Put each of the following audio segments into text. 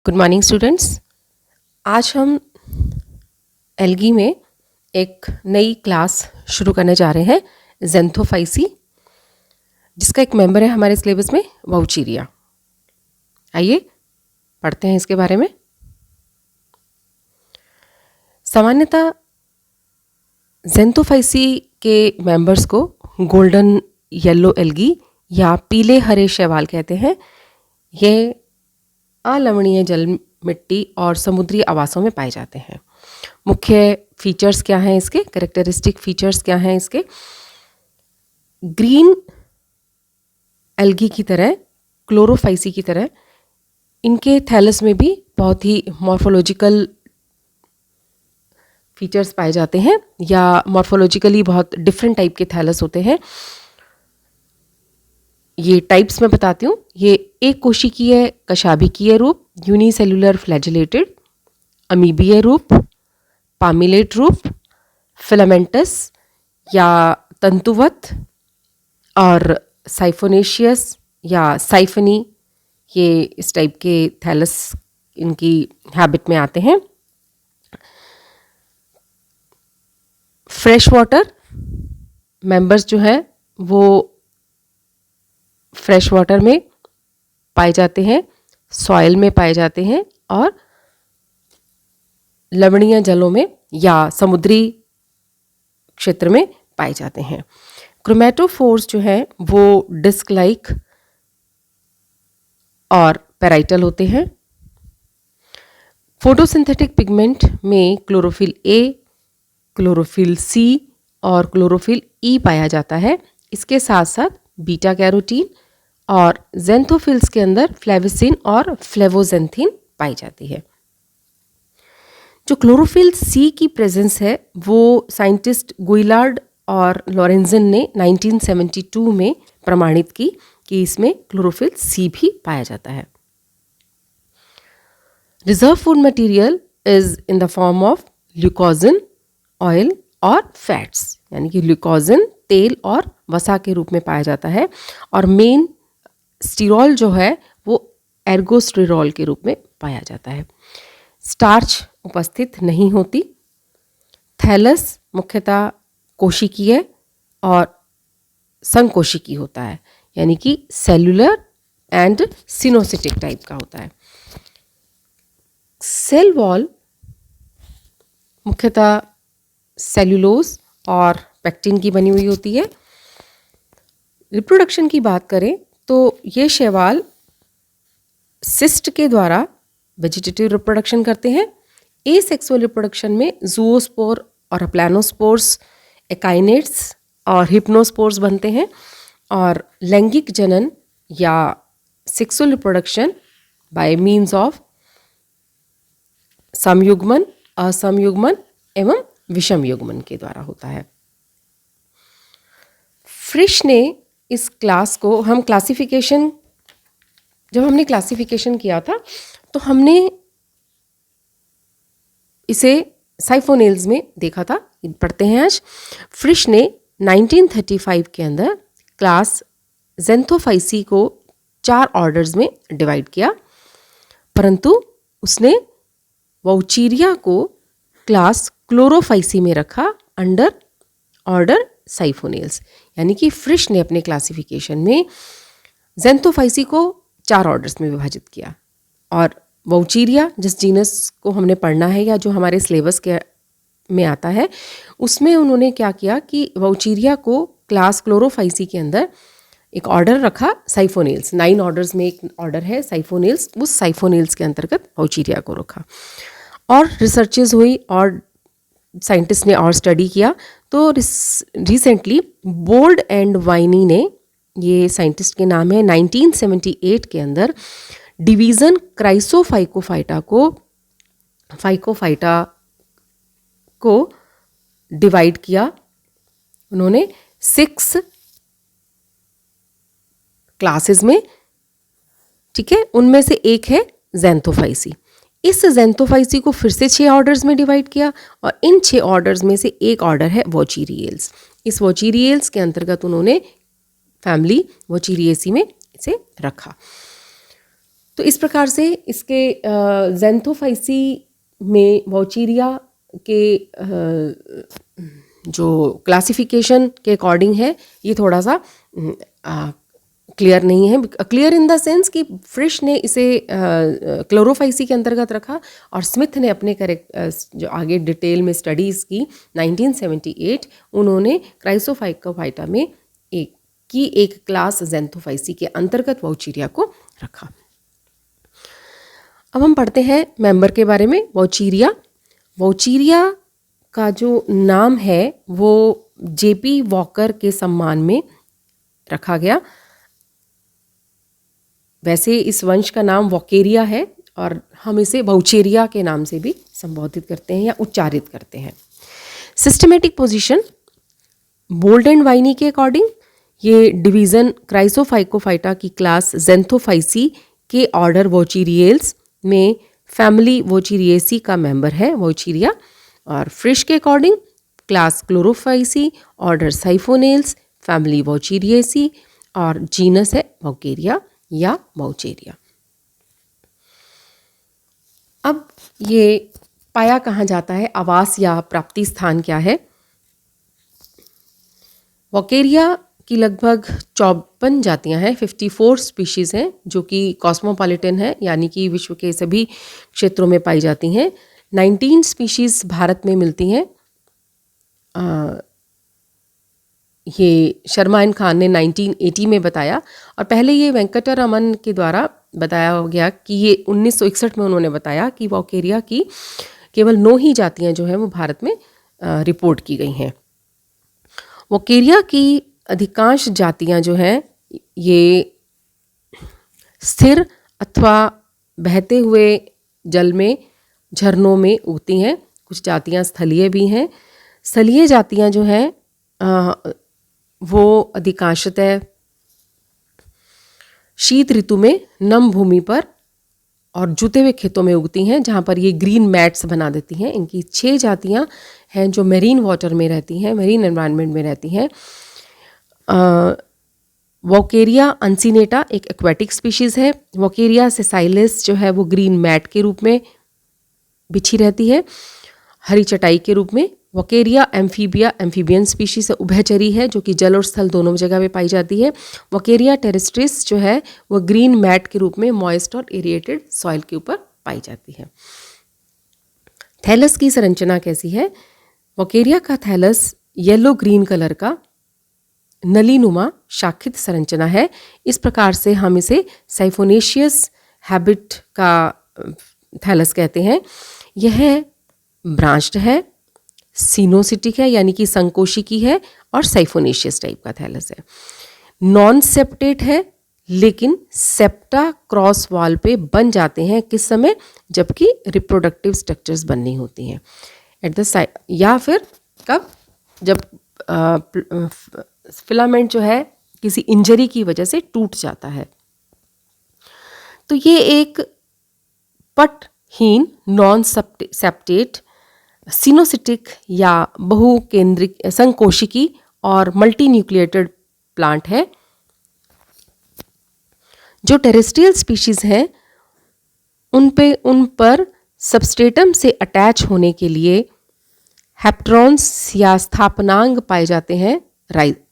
Good morning students. आज हम algae में एक नई क्लास शुरू करने जा रहे हैं, ज़ेंथोफाइसी, जिसका एक मेंबर है हमारे सिलेबस में वाउचीरिया। आइए पढ़ते हैं इसके बारे में। सामान्यतः ज़ेंथोफाइसी के मेंबर्स को गोल्डन येलो एल्गी या पीले हरे शैवाल कहते हैं। ये अलवणीय जल, मिट्टी और समुद्री आवासों में पाए जाते हैं। मुख्य फीचर्स क्या हैं इसके, कैरेक्टरिस्टिक फीचर्स क्या हैं इसके? ग्रीन एल्गी की तरह, क्लोरोफाइसी की तरह इनके थैलस में भी बहुत ही मॉर्फोलॉजिकल फीचर्स पाए जाते हैं, या मॉर्फोलॉजिकली बहुत डिफरेंट टाइप के थैलस होते हैं। ये टाइप्स मैं बताती हूँ। ये एक कोशिकीय कशाभिकीय रूप, यूनिसेलुलर फ्लैजिलेटेड, अमीबीय रूप, पामिलेट रूप, फिलामेंटस या तंतुवत, और साइफोनेशियस या साइफनी, ये इस टाइप के थैलस इनकी हैबिट में आते हैं। फ्रेश वाटर मेंबर्स जो है वो फ्रेश वाटर में पाए जाते हैं, सॉइल में पाए जाते हैं, और लवणीय जलों में या समुद्री क्षेत्र में पाए जाते हैं। क्रोमैटोफोर्स जो है वो डिस्क लाइक और पैराइटल होते हैं। फोटोसिंथेटिक पिगमेंट में क्लोरोफिल ए, क्लोरोफिल सी और क्लोरोफिल ई पाया जाता है। इसके साथ साथ बीटा कैरोटीन और ज़ेंथोफिल्स के अंदर फ्लेविसिन और फ्लेवोजेंथिन पाई जाती है। जो क्लोरोफिल सी की प्रेजेंस है वो साइंटिस्ट गुइलार्ड और लॉरेंजन ने 1972 में प्रमाणित की कि इसमें क्लोरोफिल सी भी पाया जाता है। Reserve food material is in the form of leucosin, oil और फैट्स, यानी कि ल्यूकोजिन तेल और वसा के रूप में पाया जाता है, और मेन स्टीरॉल जो है वो एर्गोस्टेरॉल के रूप में पाया जाता है। स्टार्च उपस्थित नहीं होती। थैलस मुख्यतः कोशिकीय और संकोशिकी होता है, यानी कि सेलुलर एंड सिनोसिटिक टाइप का होता है। सेल वॉल मुख्यतः सेल्यूलोज और पेक्टिन की बनी हुई होती है। रिप्रोडक्शन की बात करें तो ये शैवाल सिस्ट के द्वारा वेजिटेटिव रिप्रोडक्शन करते हैं। एसेक्सुअल रिप्रोडक्शन में जूओस्पोर और प्लानोस्पोर्स, एकाइनेट्स और हिप्नोस्पोर्स बनते हैं, और लैंगिक जनन या sexual reproduction by means of समयुग्मन, असमयुग्मन एवं विषम युग्मन के द्वारा होता है। फ्रिश ने इस क्लास को, हम क्लासिफिकेशन, जब हमने क्लासिफिकेशन किया था तो हमने इसे साइफोनेल्स में देखा था। पढ़ते हैं आज। फ्रिश ने 1935 के अंदर क्लास ज़ेंथोफाइसी को 4 ऑर्डर्स में डिवाइड किया, परंतु उसने वाउचीरिया को क्लास क्लोरोफाइसी में रखा अंडर ऑर्डर साइफोनेल्स। यानी कि फ्रिश ने अपने क्लासिफिकेशन में ज़ेंथोफाइसी को 4 ऑर्डर्स में विभाजित किया, और वाउचीरिया जिस जीनस को हमने पढ़ना है या जो हमारे सिलेबस के में आता है, उसमें उन्होंने क्या किया कि वाउचीरिया को क्लास क्लोरोफाइसी के अंदर एक ऑर्डर रखा साइफोनेल्स। 9 ऑर्डर्स में एक ऑर्डर है साइफोनेल्स, उस साइफोनेल्स के अंतर्गत वाउचीरिया को रखा। और रिसर्चेज हुई और साइंटिस्ट ने और स्टडी किया, तो रिसेंटली बोल्ड एंड वाइनी ने, ये साइंटिस्ट के नाम है, 1978 के अंदर डिवीज़न क्राइसोफाइकोफाइटा को डिवाइड किया। उन्होंने 6 क्लासेस में, ठीक है, उनमें से एक है ज़ेंथोफाइसी। इस ज़ेंथोफाइसी को फिर से 6 ऑर्डर्स में डिवाइड किया, और इन 6 ऑर्डर्स में से एक ऑर्डर है वोचीरियल्स। इस वोचीरियल्स के अंतर्गत उन्होंने फैमिली वोचीरिएसी में इसे रखा। तो इस प्रकार से इसके ज़ेंथोफाइसी में वॉचीरिया के जो क्लासिफिकेशन के अकॉर्डिंग है, ये थोड़ा सा क्लियर नहीं है। क्लियर इन द सेंस कि फ्रिश ने इसे क्लोरोफाइसी के अंतर्गत रखा और स्मिथ ने अपने जो आगे डिटेल में स्टडीज़ की 1978 उन्होंने क्राइसोफाइकोफाइटा में एक क्लास ज़ेंथोफाइसी के अंतर्गत वॉचीरिया को रखा। अब हम पढ़ते हैं मेंबर के बारे में। वॉचीरिया का जो नाम है वो जेपी वॉकर के सम्मान में रखा गया। वैसे इस वंश का नाम वॉकेरिया है और हम इसे वॉचेरिया के नाम से भी संबोधित करते हैं या उच्चारित करते हैं। सिस्टमेटिक पोजीशन बोल्ड एंड वाइनी के अकॉर्डिंग ये डिवीज़न क्राइसोफाइकोफाइटा की क्लास ज़ेंथोफाइसी के ऑर्डर वॉचीरियल्स में फैमिली वॉचीरिएसी का मेंबर है वॉचीरिया। और फ्रिश के according class Chlorophyceae, order Siphonales, family Vaucheriaceae और जीनस है वॉकेरिया या वॉचेरिया। अब ये पाया कहाँ जाता है, आवास या प्राप्ति स्थान क्या है? वॉकेरिया की लगभग 54 जातियां हैं, 54 स्पीशीज़ हैं जो कि कॉस्मोपॉलिटन है, यानी कि विश्व के सभी क्षेत्रों में पाई जाती हैं। 19 स्पीशीज़ भारत में मिलती हैं। ये शर्मा एंड खान ने 1980 में बताया और पहले ये वेंकटरमन के द्वारा बताया गया कि ये 1961 में उन्होंने बताया कि वॉकेरिया की केवल 9 ही जातियां जो हैं वो भारत में रिपोर्ट की गई हैं। वॉकेरिया की अधिकांश जातियां जो हैं ये स्थिर अथवा बहते हुए जल में, झरनों में उगती हैं। कुछ जातियां स्थलीय भी हैं। स्थलीय जातियां जो हैं वो अधिकांशतः शीत ऋतु में नम भूमि पर और जुते हुए खेतों में उगती हैं, जहाँ पर ये ग्रीन मैट्स बना देती हैं। इनकी 6 जातियाँ हैं जो मेरीन वाटर में रहती हैं, मेरीन एनवायरनमेंट में रहती हैं। वॉकेरिया अनसिनेटा एक एक्वेटिक स्पीशीज़ है। वॉकेरिया सेसाइलिस जो है वो ग्रीन मैट के रूप में बिछी रहती है, हरी चटाई के रूप में। वॉकेरिया एम्फीबियन स्पीशीज है, उभयचरी है, जो कि जल और स्थल दोनों जगह पे पाई जाती है। वॉकेरिया टेरेस्ट्रिस जो है वो ग्रीन मैट के रूप में मॉइस्ट और एरिएटेड सॉइल के ऊपर पाई जाती है। थैलस की संरचना कैसी है? वॉकेरिया का थैलस येलो ग्रीन कलर का नलीनुमा शाखित संरचना है। इस प्रकार से हम इसे साइफोनेशियस हैबिट का थैलस कहते हैं। यह ब्रांच्ड है, सिनोसिटिक है यानी कि संकोशिकी है और साइफोनेशियस टाइप का थैलस है। नॉन सेप्टेट है लेकिन सेप्टा क्रॉस वॉल पे बन जाते हैं किस समय? जबकि रिप्रोडक्टिव स्ट्रक्चर्स बननी होती हैं एट द साइड, या फिर कब? जब फिलामेंट जो है किसी इंजरी की वजह से टूट जाता है। तो ये एक पटहीन नॉन सेप्टेट सिनोसिटिक या बहुकेंद्रिक संकोशिकी और मल्टी न्यूक्लिएटेड प्लांट है। जो टेरेस्ट्रियल स्पीशीज हैं उन पर सबस्ट्रेटम से अटैच होने के लिए हैप्टेरॉन्स या स्थापनांग पाए जाते हैं,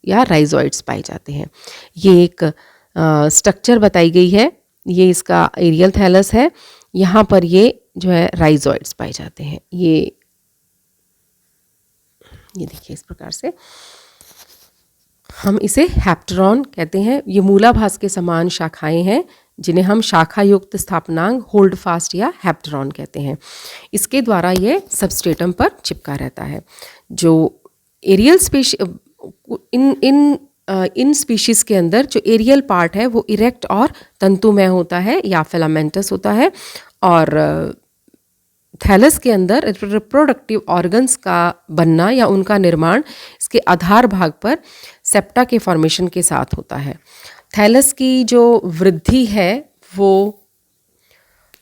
या राइजोइड्स पाए जाते हैं। ये एक स्ट्रक्चर बताई गई है, ये इसका एरियल थैलस है। यहाँ पर ये जो है राइजोइड्स पाए जाते हैं। ये देखिए इस प्रकार से हम इसे हैप्टेरॉन कहते हैं। ये मूलाभास के समान शाखाएं हैं जिन्हें हम शाखा युक्त स्थापनांग होल्ड फास्ट या हैप्टेरॉन कहते हैं। इसके द्वारा ये सबस्ट्रेटम पर चिपका रहता है। जो एरियल इन स्पीशीज़ के अंदर जो एरियल पार्ट है वो इरेक्ट और तंतुमय होता है या फिलामेंटस होता है, और थैलस के अंदर रिप्रोडक्टिव ऑर्गन्स का बनना या उनका निर्माण इसके आधार भाग पर सेप्टा के फॉर्मेशन के साथ होता है। थैलस की जो वृद्धि है वो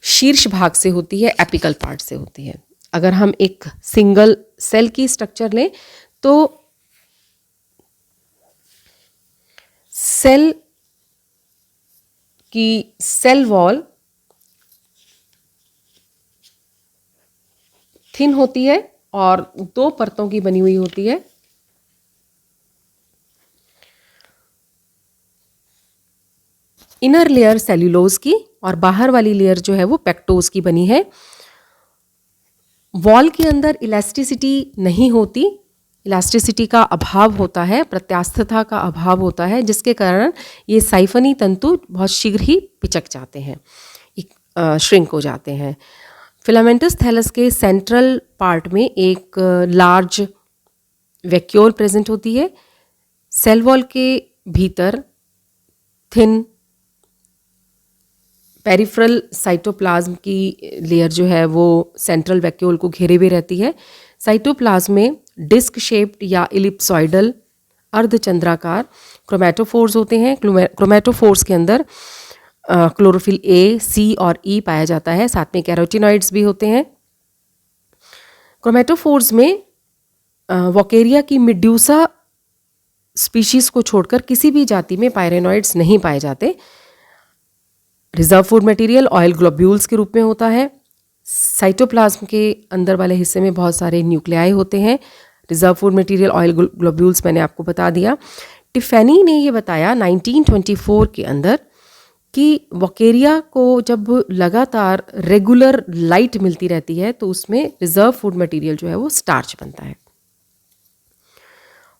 शीर्ष भाग से होती है, एपिकल पार्ट से होती है। अगर हम एक सिंगल सेल की स्ट्रक्चर लें तो सेल की सेल वॉल थिन होती है और 2 परतों की बनी हुई होती है। इनर लेयर सेल्यूलोज की और बाहर वाली लेयर जो है वो पेक्टोज की बनी है। वॉल के अंदर इलास्टिसिटी नहीं होती, इलास्टिसिटी का अभाव होता है, प्रत्यास्थता का अभाव होता है, जिसके कारण ये साइफनी तंतु बहुत शीघ्र ही पिचक जाते हैं, श्रिंक हो जाते हैं। फिलामेंटस थैलस के सेंट्रल पार्ट में एक लार्ज वैक्यूल प्रेजेंट होती है। सेल वॉल के भीतर थिन पेरिफेरल साइटोप्लाज्म की लेयर जो है वो सेंट्रल वैक्यूल को घेरे हुए रहती है। साइटोप्लाज्म में डिस्क शेप्ड या इलिप्सॉइडल अर्धचंद्राकार क्रोमैटोफोर्स होते हैं। क्रोमैटोफोर्स के अंदर क्लोरोफिल ए, सी और ई पाया जाता है, साथ में कैरोटिनॉइड्स भी होते हैं। क्रोमैटोफोर्स में वोकेरिया की मिड्यूसा स्पीशीज को छोड़कर किसी भी जाति में पायरेनॉइड्स नहीं पाए जाते। Reserve food material oil globules के रूप में होता है। साइटोप्लाज्म के अंदर वाले हिस्से में बहुत सारे न्यूक्लियाई होते हैं। Reserve food material oil globules मैंने आपको बता दिया। टिफैनी ने ये बताया 1924 के अंदर कि वोकेरिया को जब लगातार रेगुलर लाइट मिलती रहती है तो उसमें रिजर्व फूड मटेरियल जो है वो स्टार्च बनता है।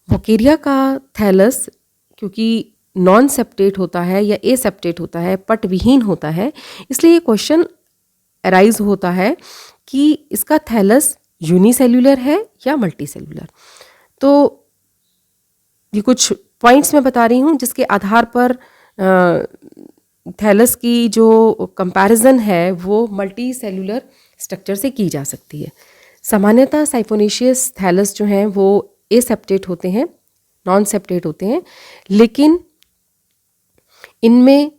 वोकेरिया का थैलस क्योंकि नॉन सेप्टेट होता है या ए सेप्टेट होता है, पट विहीन होता है, इसलिए ये क्वेश्चन अराइज होता है कि इसका थैलस यूनिसेल्यूलर है या मल्टीसेल्यूलर। तो ये कुछ पॉइंट्स मैं बता रही हूँ जिसके आधार पर थैलस की जो कंपैरिजन है वो मल्टी सेल्यूलर स्ट्रक्चर से की जा सकती है। सामान्यतः साइफोनेशियस थैलस जो हैं वो एसेप्टेट होते हैं, नॉन सेप्टेट होते हैं, लेकिन इनमें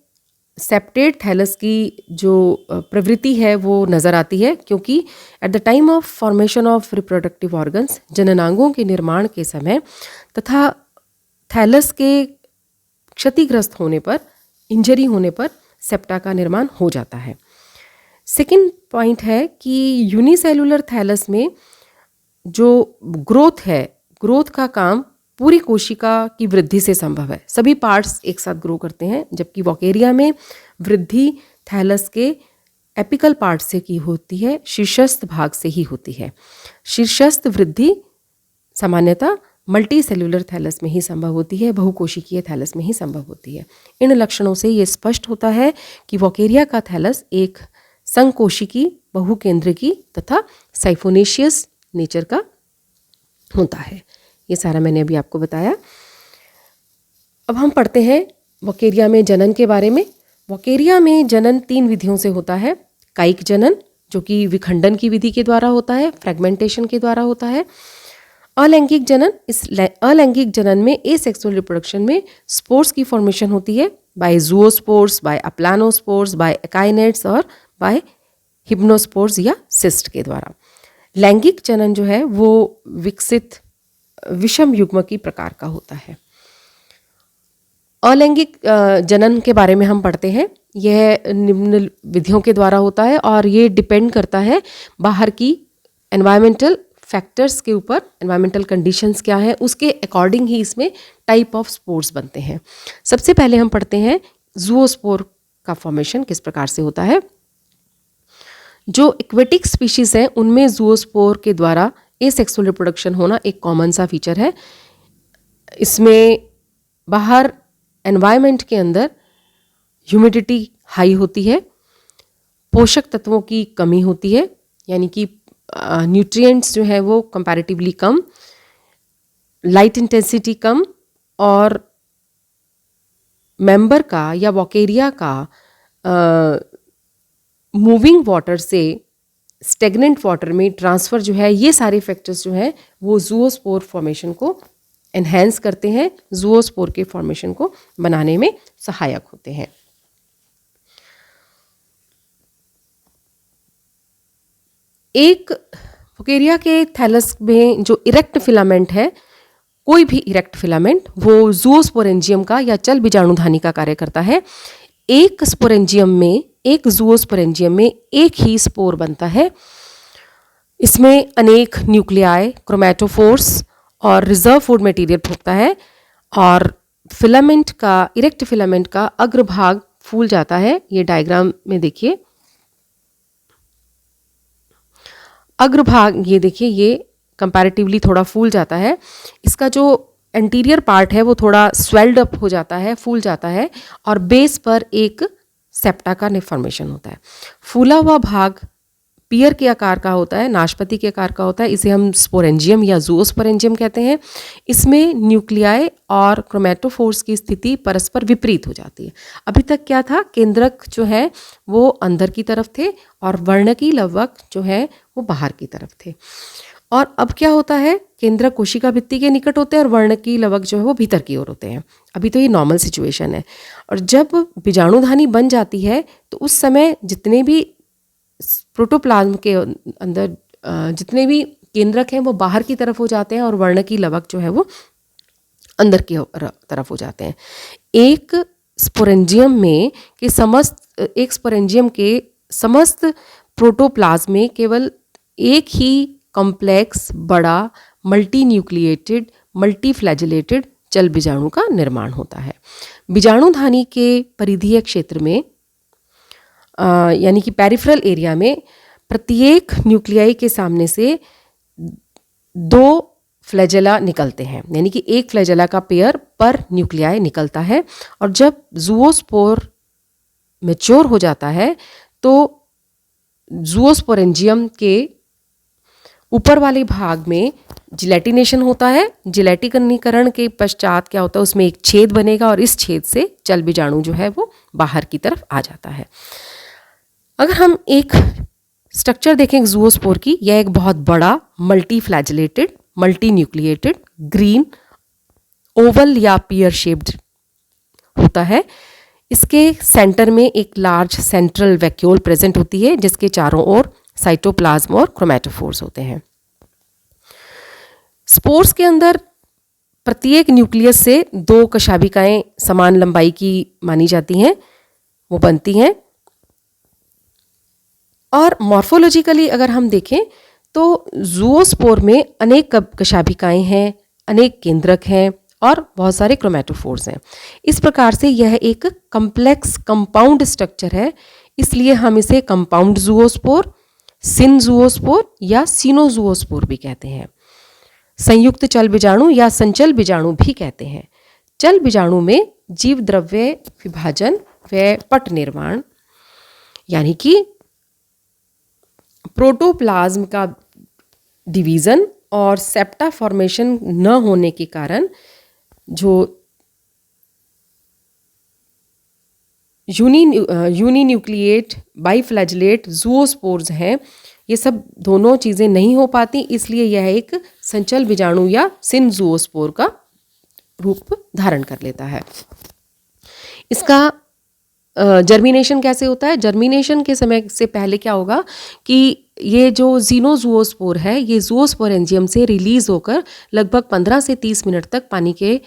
सेप्टेट थैलस की जो प्रवृत्ति है वो नज़र आती है, क्योंकि at the time of formation of reproductive organs, जननांगों के निर्माण के समय तथा थैलस के क्षतिग्रस्त होने पर, इंजरी होने पर सेप्टा का निर्माण हो जाता है। सेकंड पॉइंट है कि यूनिसेलुलर थैलस में जो ग्रोथ है, ग्रोथ का काम पूरी कोशिका की वृद्धि से संभव है। सभी पार्ट्स एक साथ ग्रो करते हैं, जबकि वोकेरिया में वृद्धि थैलस के एपिकल पार्ट से की होती है, शीर्षस्थ भाग से ही होती है। शीर्षस्थ वृद्धि सामान्यतः मल्टी सेल्यूलर थैलस में ही संभव होती है, बहुकोशिकीय थैलस में ही संभव होती है। इन लक्षणों से ये स्पष्ट होता है कि वोकेरिया का थैलस एक संकोशिकी, बहुकेंद्रकी तथा साइफोनेशियस नेचर का होता है। ये सारा मैंने अभी आपको बताया। अब हम पढ़ते हैं वोकेरिया में जनन के बारे में। वोकेरिया में जनन 3 विधियों से होता है। कायिक जनन, जो कि विखंडन की विधि के द्वारा होता है, फ्रेगमेंटेशन के द्वारा होता है। अलैंगिक जनन, इस अलैंगिक जनन में एसेक्सुअल रिप्रोडक्शन में स्पोर्स की फॉर्मेशन होती है बाय जूओस्पोर्स, बाय अप्लानोस्पोर्स, बाय एकाइनेट्स और बाय हिप्नोस्पोर्स या सिस्ट के द्वारा। लैंगिक जनन जो है वो विकसित विषम युग्म की प्रकार का होता है। अलैंगिक जनन के बारे में हम पढ़ते हैं। यह निम्न विधियों के द्वारा होता है और ये डिपेंड करता है बाहर की एनवायरमेंटल फैक्टर्स के ऊपर। एनवायरमेंटल कंडीशंस क्या है उसके अकॉर्डिंग ही इसमें टाइप ऑफ स्पोर्स बनते हैं। सबसे पहले हम पढ़ते हैं जूओस्पोर का फॉर्मेशन किस प्रकार से होता है। जो एक्वेटिक स्पीशीज हैं उनमें जूओस्पोर के द्वारा एसेक्सुअल रिप्रोडक्शन होना एक कॉमन सा फीचर है। इसमें बाहर एनवायरनमेंट के अंदर ह्यूमिडिटी हाई होती है, पोषक तत्वों की कमी होती है, यानी कि न्यूट्रिएंट्स जो है वो कंपैरेटिवली कम, लाइट इंटेंसिटी कम, और मेंबर का या वोकेरिया का मूविंग वाटर से स्टेगनेंट वाटर में ट्रांसफ़र जो है, ये सारे फैक्टर्स जो हैं वो जूओस्पोर फॉर्मेशन को एनहेंस करते हैं, जूओस्पोर के फॉर्मेशन को बनाने में सहायक होते हैं। एक वोकेरिया के थैलस में जो इरेक्ट फिलामेंट है, कोई भी इरेक्ट फिलामेंट वो जूओस्पोरेंजियम का या चल बीजाणुधानी का कार्य करता है। एक स्पोरेंजियम में, एक जूओस्पोरेंजियम में एक ही स्पोर बनता है। इसमें अनेक न्यूक्लियाई, क्रोमेटोफोर्स और रिजर्व फूड मटेरियल होता है और फिलामेंट का, इरेक्ट फिलामेंट का अग्रभाग फूल जाता है। ये डायग्राम में देखिए, अग्रभाग ये देखिए, ये कंपैरेटिवली थोड़ा फूल जाता है। इसका जो एंटीरियर पार्ट है वो थोड़ा स्वेल्ड अप हो जाता है, फूल जाता है और बेस पर एक सेप्टा का फॉर्मेशन होता है। फूला हुआ भाग पियर के आकार का होता है, नाशपाती के आकार का होता है। इसे हम स्पोरेंजियम या ज़ूओस्पोरेंजियम कहते हैं। इसमें न्यूक्लियाई और क्रोमेटोफोर्स की स्थिति परस्पर विपरीत हो जाती है। अभी तक क्या था, केंद्रक जो है वो अंदर की तरफ थे और वर्णकी लवक जो है वो बाहर की तरफ थे। और अब क्या होता है, केंद्रक कोशिका भित्ति के निकट होते हैं और वर्णकी लवक जो है वो भीतर की ओर होते हैं। अभी तो ये नॉर्मल सिचुएशन है। और जब बीजाणुधानी बन जाती है तो उस समय जितने भी प्रोटोप्लाज्म के अंदर जितने भी केंद्रक हैं वो बाहर की तरफ हो जाते हैं और वर्णकी लवक जो है वो अंदर की तरफ हो जाते हैं। एक स्पोरेंजियम के समस्त प्रोटोप्लाज्म में केवल एक ही कॉम्प्लेक्स, बड़ा, मल्टी न्यूक्लिएटेड, मल्टी फ्लैजिलेटेड चल बीजाणु का निर्माण होता है। बीजाणुधानी के परिधीय क्षेत्र में यानी कि पेरिफेरल एरिया में प्रत्येक न्यूक्लियाई के सामने से 2 फ्लैजेला निकलते हैं, यानी कि एक फ्लैजेला का पेयर पर न्यूक्लियाई निकलता है। और जब ज़ूओस्पोर मैच्योर हो जाता है तो ज़ूओस्पोरेंजियम के ऊपर वाले भाग में जिलेटिनेशन होता है। जिलेटिनीकरण के पश्चात क्या होता है, उसमें एक छेद बनेगा और इस छेद से चल बीजाणु जो है वो बाहर की तरफ आ जाता है। अगर हम एक स्ट्रक्चर देखें ज़ूओस्पोर की, यह एक बहुत बड़ा multi flagellated, multi nucleated, green, Oval या पियर शेप्ड होता है। इसके सेंटर में एक लार्ज सेंट्रल वैक्यूल प्रेजेंट होती है जिसके चारों ओर साइटोप्लाज्म और क्रोमेटोफोर्स होते हैं। स्पोर्स के अंदर प्रत्येक न्यूक्लियस से 2 कशाभिकाएं समान लंबाई की मानी जाती हैं, वो बनती हैं। और मॉर्फोलॉजिकली अगर हम देखें तो ज़ूओस्पोर में अनेक कशाभिकाएं हैं, अनेक केंद्रक हैं और बहुत सारे क्रोमेटोफोर्स हैं। इस प्रकार से यह एक कम्प्लेक्स कंपाउंड स्ट्रक्चर है, इसलिए हम इसे कंपाउंड ज़ूओस्पोर, सिनज़ूओस्पोर या सिनोज़ूओस्पोर भी कहते हैं। संयुक्त चल बीजाणु या संचल बीजाणु भी कहते हैं। चल बीजाणु में जीव द्रव्य विभाजन व पट निर्माण यानी कि प्रोटोप्लाज्म का डिवीज़न और सेप्टा फॉर्मेशन न होने के कारण जो यूनिन्यूक्लिएट, बाइफ्लैजिलेट ज़ूओस्पोर्स हैं, ये सब दोनों चीज़ें नहीं हो पाती, इसलिए यह एक संचल बीजाणु या सिनज़ूओस्पोर का रूप धारण कर लेता है। इसका जर्मिनेशन कैसे होता है? जर्मिनेशन के समय से पहले क्या होगा कि ये जो ज़ीनोज़ूओस्पोर है ये ज़ूओस्पोरेंजियम से रिलीज़ होकर लगभग 15 से 30 मिनट तक पानी के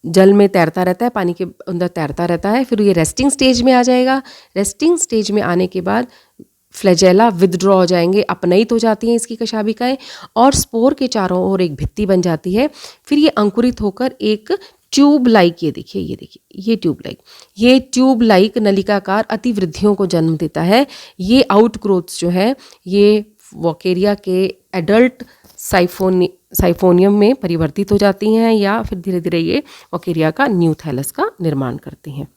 जल में तैरता रहता है, पानी के अंदर तैरता रहता है। फिर ये रेस्टिंग स्टेज में आ जाएगा। रेस्टिंग स्टेज में आने के बाद फ्लैजेला विदड्रॉ हो जाएंगे, अपनयित हो जाती हैं इसकी कशाभिकाएं और स्पोर के चारों ओर एक भित्ति बन जाती है। फिर ये अंकुरित होकर एक ट्यूब लाइक, ये देखिए ये ट्यूब लाइक नलिकाकार अतिवृद्धियों को जन्म देता है। ये आउटग्रोथ्स जो है ये वोकेरिया के एडल्ट साइफोनियम में परिवर्तित हो जाती हैं या फिर धीरे धीरे ये वोकेरिया का न्यू थैलस का निर्माण करती हैं।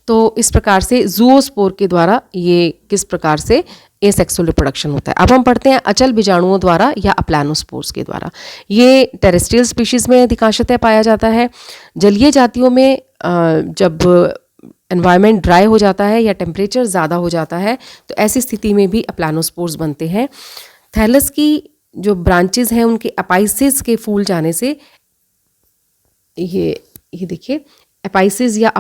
तो इस प्रकार से ज़ूओस्पोर के द्वारा ये किस प्रकार से एसेक्सुअल रिप्रोडक्शन होता है। अब हम पढ़ते हैं अचल बीजाणुओं द्वारा या अप्लानोस्पोर्स के द्वारा। ये टेरेस्ट्रियल स्पीशीज़ में अधिकांशतः पाया जाता है। जलीय जातियों में जब एनवायरनमेंट ड्राई हो जाता है या टेम्परेचर ज़्यादा हो जाता है तो ऐसी स्थिति में भी अप्लानोस्पोर्स बनते हैं। थैलस की जो ब्रांचेस हैं उनके अपाइसिस के फूल जाने से ये देखिए एपाइसिस या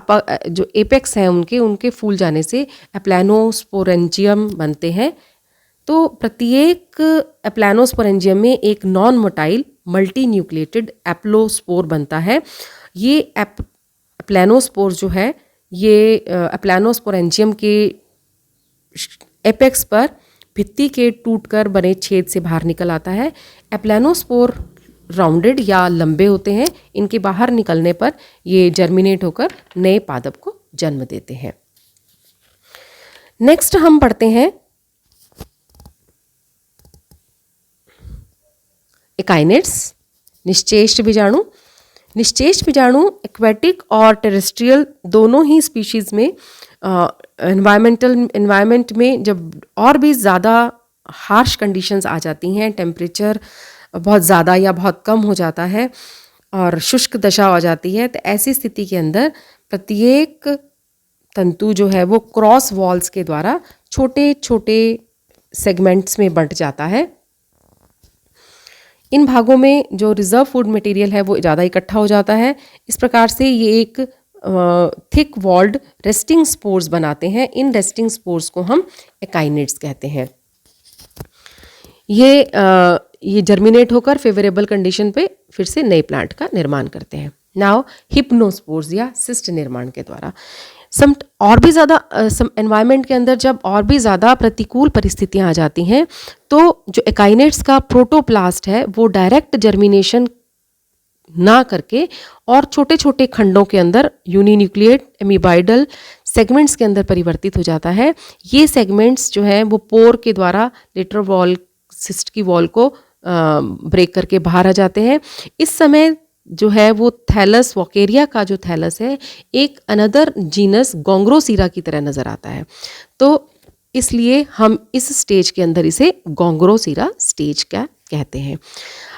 जो एपेक्स हैं उनके फूल जाने से एप्लानोस्पोरेंजियम बनते हैं। तो प्रत्येक एप्लानोस्पोरेंजियम में एक नॉन मोटाइल मल्टी न्यूक्लिएटेड एप्लोस्पोर बनता है। ये एप्लानोस्पोर जो है ये एप्लानोस्पोरेंजियम के एपेक्स पर भित्ति के टूटकर बने छेद से बाहर निकल आता है। एप्लानोस्पोर राउंडेड या लंबे होते हैं। इनके बाहर निकलने पर ये जर्मिनेट होकर नए पादप को जन्म देते हैं। नेक्स्ट हम पढ़ते हैं एकाइनेट्स, निश्चेष्ट बीजाणु। निश्चेष्ट बीजाणु एक्वेटिक और टेरेस्ट्रियल दोनों ही स्पीशीज में एनवायरमेंट में जब और भी ज़्यादा हार्श कंडीशंस आ जाती हैं, टेम्परेचर बहुत ज़्यादा या बहुत कम हो जाता है और शुष्क दशा हो जाती है, तो ऐसी स्थिति के अंदर प्रत्येक तंतु जो है वो क्रॉस वॉल्स के द्वारा छोटे छोटे सेगमेंट्स में बंट जाता है। इन भागों में जो रिजर्व फूड मटेरियल है वो ज़्यादा इकट्ठा हो जाता है। इस प्रकार से ये एक थिक वॉल्ड रेस्टिंग स्पोर्स बनाते हैं। इन रेस्टिंग स्पोर्स को हम एकाइनेट्स कहते हैं। ये जर्मिनेट होकर फेवरेबल कंडीशन पे फिर से नए प्लांट का निर्माण करते हैं। नाउ हिप्नोस्पोर्स या सिस्ट निर्माण के द्वारा और भी ज़्यादा एनवायरनमेंट के अंदर जब और भी ज़्यादा प्रतिकूल परिस्थितियाँ आ जाती हैं तो जो एकाइनेट्स का प्रोटोप्लास्ट है वो डायरेक्ट जर्मिनेशन ना करके और छोटे छोटे खंडों के अंदर यूनिन्यूक्लिएट एमीबाइडल सेगमेंट्स के अंदर परिवर्तित हो जाता है। ये सेगमेंट्स जो है वो पोर के द्वारा लेटर वॉल सिस्ट की वॉल को ब्रेक करके बाहर आ जाते हैं। इस समय जो है वो थैलस वॉकेरिया का जो थैलस है एक अनदर जीनस गोंग्रोसीरा की तरह नज़र आता है, तो इसलिए हम इस स्टेज के अंदर इसे गोंग्रोसीरा स्टेज का कहते हैं।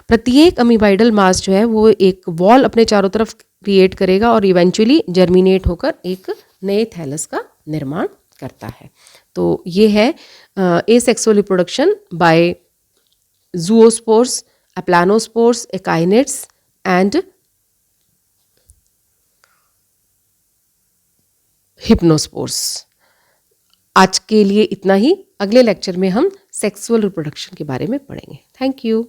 प्रत्येक अमीबाइडल मास जो है वो एक वॉल अपने चारों तरफ क्रिएट करेगा और इवेंचुअली जर्मिनेट होकर एक नए थैलस का निर्माण करता है। तो ये है एसेक्सुअल रिप्रोडक्शन बाय ज़ूओस्पोर्स, एप्लानोस्पोर्स, एकाइनेट्स एंड हिप्नोस्पोर्स। आज के लिए इतना ही। अगले लेक्चर में हम सेक्सुअल रिप्रोडक्शन के बारे में पढ़ेंगे। Thank you.